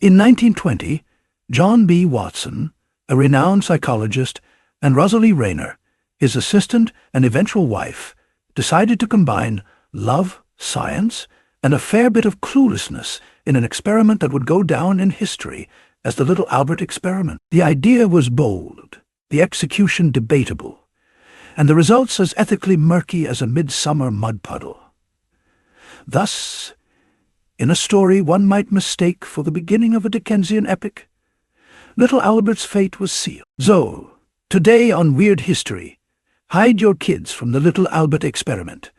In 1920, John B. Watson, a renowned psychologist, and Rosalie Rayner, his assistant and eventual wife, decided to combine love, science, and a fair bit of cluelessness in an experiment that would go down in history as the Little Albert experiment. The idea was bold, the execution debatable, and the results as ethically murky as a midsummer mud puddle. Thus, in a story one might mistake for the beginning of a Dickensian epic, Little Albert's fate was sealed. So, today on Weird History, hide your kids from the Little Albert experiment.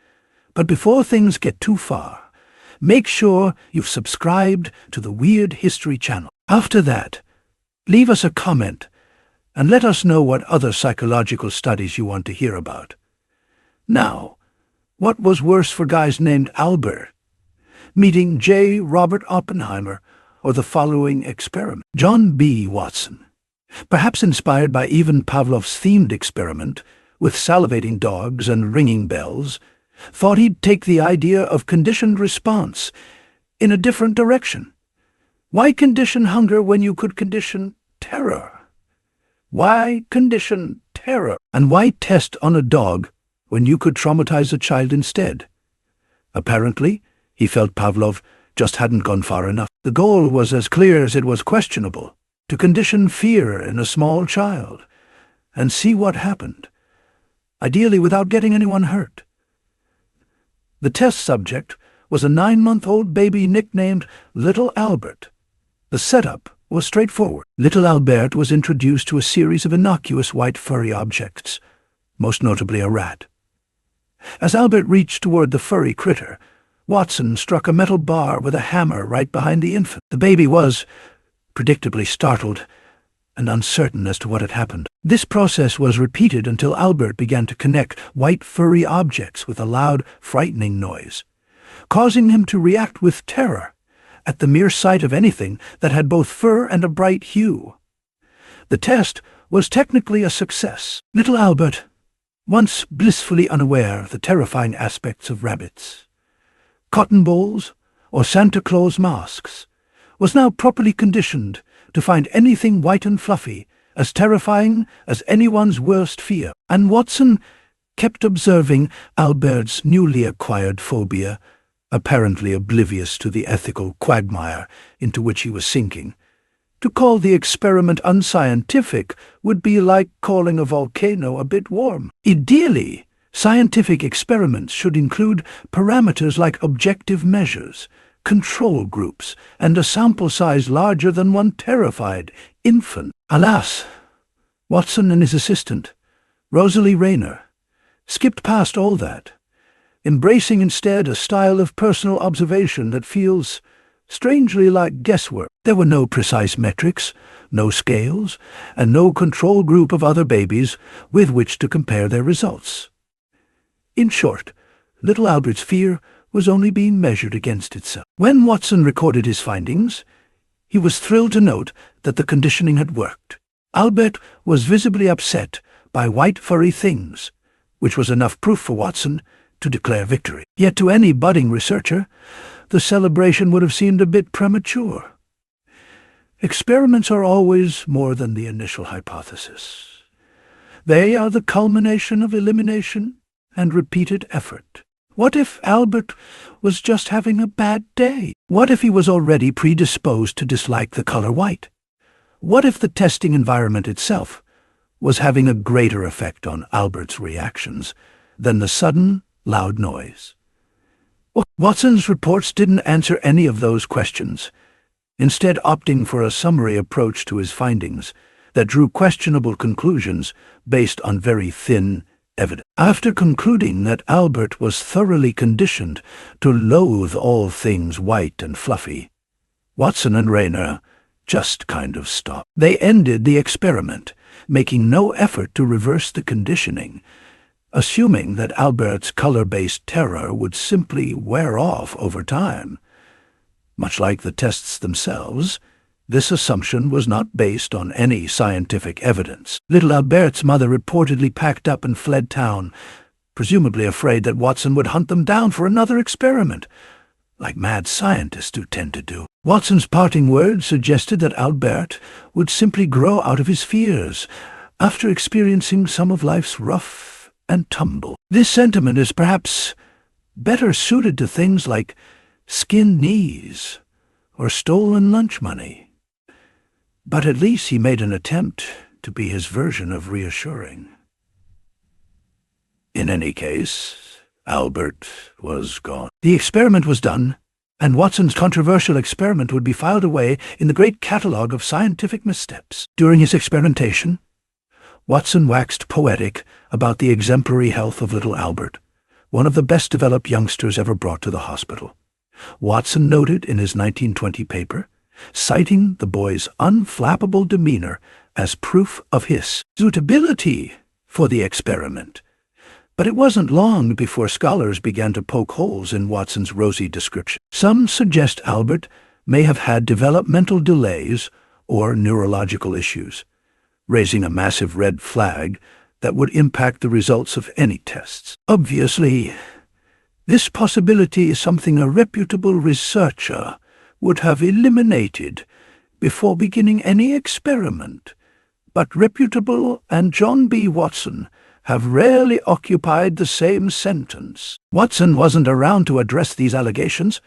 But before things get too far, make sure you've subscribed to the Weird History channel. After that, leave us a comment and let us know what other psychological studies you want to hear about. Now, what was worse for guys named Albert? Meeting J. Robert Oppenheimer or the following experiment? John B. Watson, perhaps inspired by Ivan Pavlov's themed experiment with salivating dogs and ringing bells, thought he'd take the idea of conditioned response in a different direction. Why condition hunger when you could condition terror? Why condition terror? And why test on a dog when you could traumatize a child instead? Apparently, he felt Pavlov just hadn't gone far enough. The goal was as clear as it was questionable: to condition fear in a small child and see what happened, ideally without getting anyone hurt. The test subject was a 9-month-old baby nicknamed Little Albert. The setup was straightforward. Little Albert was introduced to a series of innocuous white furry objects, most notably a rat. As Albert reached toward the furry critter, Watson struck a metal bar with a hammer right behind the infant. The baby was, predictably, startled and uncertain as to what had happened. This process was repeated until Albert began to connect white furry objects with a loud, frightening noise, causing him to react with terror at the mere sight of anything that had both fur and a bright hue. The test was technically a success. Little Albert, once blissfully unaware of the terrifying aspects of rabbits, cotton balls, or Santa Claus masks, was now properly conditioned to find anything white and fluffy as terrifying as anyone's worst fear. And Watson kept observing Albert's newly acquired phobia, apparently oblivious to the ethical quagmire into which he was sinking. To call the experiment unscientific would be like calling a volcano a bit warm. Ideally, scientific experiments should include parameters like objective measures, control groups, and a sample size larger than one terrified infant. Alas, Watson and his assistant, Rosalie Rayner, skipped past all that, embracing instead a style of personal observation that feels strangely like guesswork. There were no precise metrics, no scales, and no control group of other babies with which to compare their results. In short, Little Albert's fear was only being measured against itself. When Watson recorded his findings, he was thrilled to note that the conditioning had worked. Albert was visibly upset by white furry things, which was enough proof for Watson to declare victory. Yet to any budding researcher, the celebration would have seemed a bit premature. Experiments are always more than the initial hypothesis. They are the culmination of elimination and repeated effort. What if Albert was just having a bad day? What if he was already predisposed to dislike the color white? What if the testing environment itself was having a greater effect on Albert's reactions than the sudden, loud noise? Watson's reports didn't answer any of those questions, instead opting for a summary approach to his findings that drew questionable conclusions based on very thin evidence. After concluding that Albert was thoroughly conditioned to loathe all things white and fluffy, Watson and Rayner just kind of stopped. They ended the experiment, making no effort to reverse the conditioning, assuming that Albert's color-based terror would simply wear off over time. Much like the tests themselves, this assumption was not based on any scientific evidence. Little Albert's mother reportedly packed up and fled town, presumably afraid that Watson would hunt them down for another experiment. like mad scientists do tend to do. Watson's parting words suggested that Albert would simply grow out of his fears after experiencing some of life's rough and tumble. This sentiment is perhaps better suited to things like skinned knees or stolen lunch money. But at least he made an attempt to be his version of reassuring. In any case, Albert was gone. The experiment was done, and Watson's controversial experiment would be filed away in the great catalogue of scientific missteps. During his experimentation, Watson waxed poetic about the exemplary health of little Albert, one of the best-developed youngsters ever brought to the hospital. Watson noted in his 1920 paper, citing the boy's unflappable demeanor as proof of his suitability for the experiment. But it wasn't long before scholars began to poke holes in Watson's rosy description. Some suggest Albert may have had developmental delays or neurological issues, raising a massive red flag that would impact the results of any tests. Obviously, this possibility is something a reputable researcher would have eliminated before beginning any experiment, but reputable and John B. Watson have rarely occupied the same sentence. Watson wasn't around to address these allegations,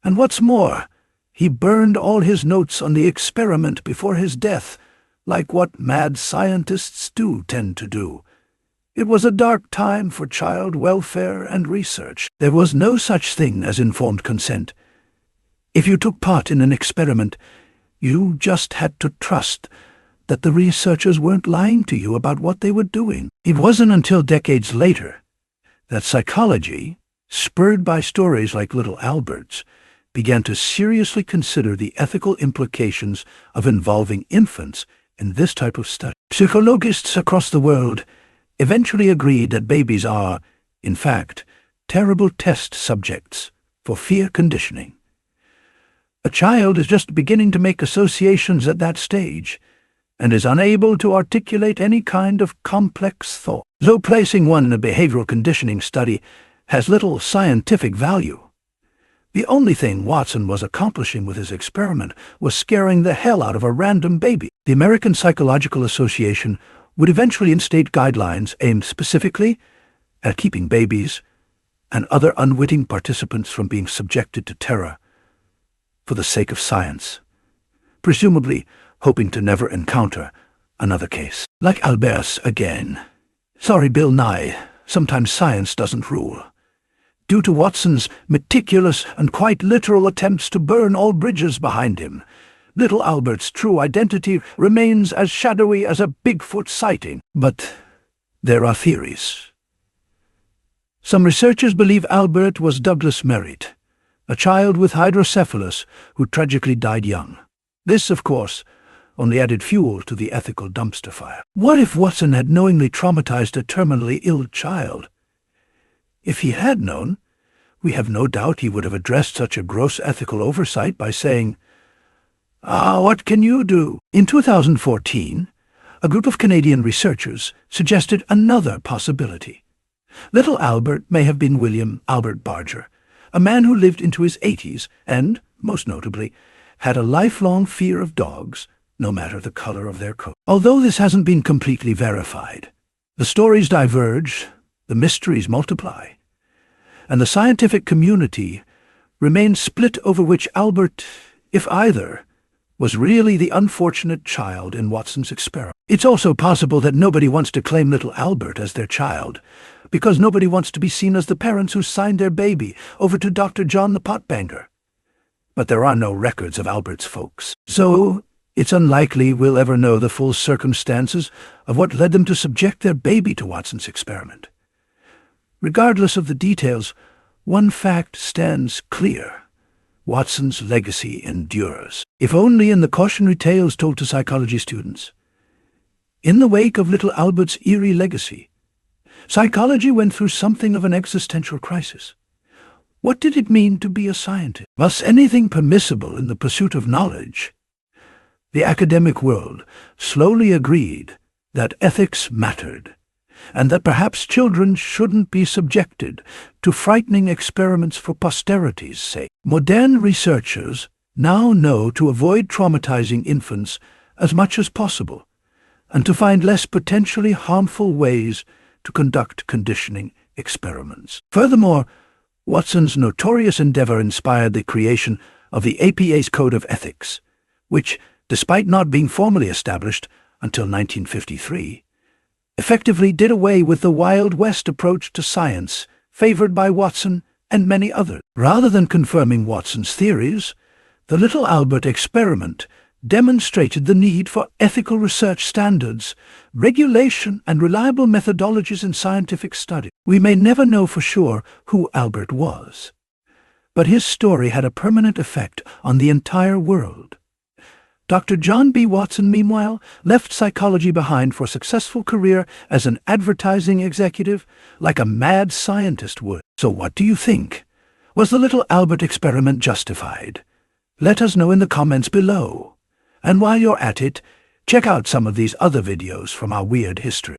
and what's more, he burned all his notes on the experiment before his death, like what mad scientists do tend to do. It was a dark time for child welfare and research. There was no such thing as informed consent. If you took part in an experiment, you just had to trust that the researchers weren't lying to you about what they were doing. It wasn't until decades later that psychology, spurred by stories like little Albert's, began to seriously consider the ethical implications of involving infants in this type of study. Psychologists across the world eventually agreed that babies are, in fact, terrible test subjects for fear conditioning. A child is just beginning to make associations at that stage, and is unable to articulate any kind of complex thought. So placing one in a behavioral conditioning study has little scientific value. The only thing Watson was accomplishing with his experiment was scaring the hell out of a random baby. The American Psychological Association would eventually instate guidelines aimed specifically at keeping babies and other unwitting participants from being subjected to terror for the sake of science, presumably hoping to never encounter another case. Like Albert's again. Sorry, Bill Nye, sometimes science doesn't rule. Due to Watson's meticulous and quite literal attempts to burn all bridges behind him, little Albert's true identity remains as shadowy as a Bigfoot sighting. But there are theories. Some researchers believe Albert was Douglas Merritt, a child with hydrocephalus who tragically died young. This, of course, only added fuel to the ethical dumpster fire. What if Watson had knowingly traumatized a terminally ill child? If he had known, we have no doubt he would have addressed such a gross ethical oversight by saying, what can you do? In 2014, a group of Canadian researchers suggested another possibility. Little Albert may have been William Albert Barger, a man who lived into his 80s and, most notably, had a lifelong fear of dogs, no matter the color of their coat. Although this hasn't been completely verified, the stories diverge, the mysteries multiply, and the scientific community remains split over which Albert, if either, was really the unfortunate child in Watson's experiment. It's also possible that nobody wants to claim little Albert as their child, because nobody wants to be seen as the parents who signed their baby over to Dr. John the Potbanger. But there are no records of Albert's folks, so it's unlikely we'll ever know the full circumstances of what led them to subject their baby to Watson's experiment. Regardless of the details, one fact stands clear. Watson's legacy endures, if only in the cautionary tales told to psychology students. In the wake of little Albert's eerie legacy, psychology went through something of an existential crisis. What did it mean to be a scientist? Was anything permissible in the pursuit of knowledge? The academic world slowly agreed that ethics mattered, and that perhaps children shouldn't be subjected to frightening experiments for posterity's sake. Modern researchers now know to avoid traumatizing infants as much as possible, and to find less potentially harmful ways to conduct conditioning experiments. Furthermore, Watson's notorious endeavor inspired the creation of the APA's Code of Ethics, which, despite not being formally established until 1953, effectively did away with the Wild West approach to science favored by Watson and many others. Rather than confirming Watson's theories, the Little Albert experiment demonstrated the need for ethical research standards, regulation, and reliable methodologies in scientific study. We may never know for sure who Albert was, but his story had a permanent effect on the entire world. Dr. John B. Watson, meanwhile, left psychology behind for a successful career as an advertising executive, like a mad scientist would. So what do you think? Was the Little Albert experiment justified? Let us know in the comments below. And while you're at it, check out some of these other videos from our weird history.